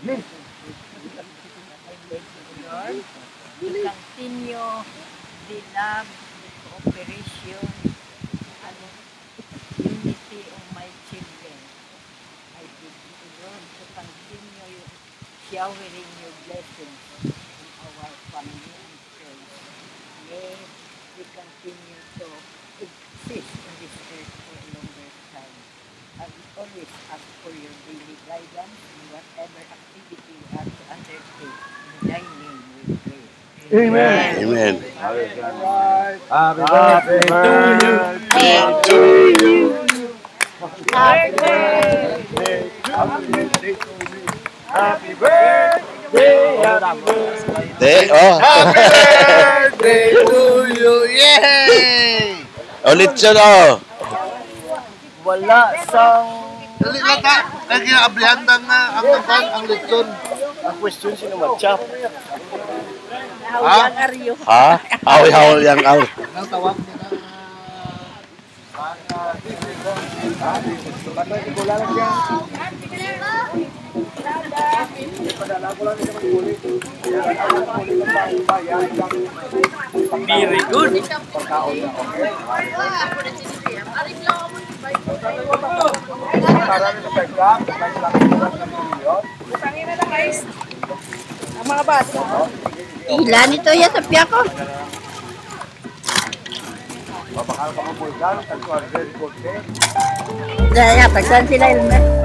Continue the love, the cooperation, and unity of my children. I beg you, Lord, to continue showering your blessings in our family and friends. May we continue to exist in this earth for a longer time. I will always ask for your daily guidance in whatever activity we are to undertake. In thy name we pray. Amen. Amen. Happy birthday to you. Happy birthday! Happy birthday. Happy birthday. Oh. Happy birthday to you. Yay! Ulit siya oh. Wala sang... Dali lang ka. Kaya kinaabrihan ang litson. Ang question sino matchap? Hawang aryo. Ha? Hawi-hawi yang aw. Ang tawag nila. Very good. Ang mga bata. Ilan ito yan sa piya ko? Dahil, pagsan sila ilmet.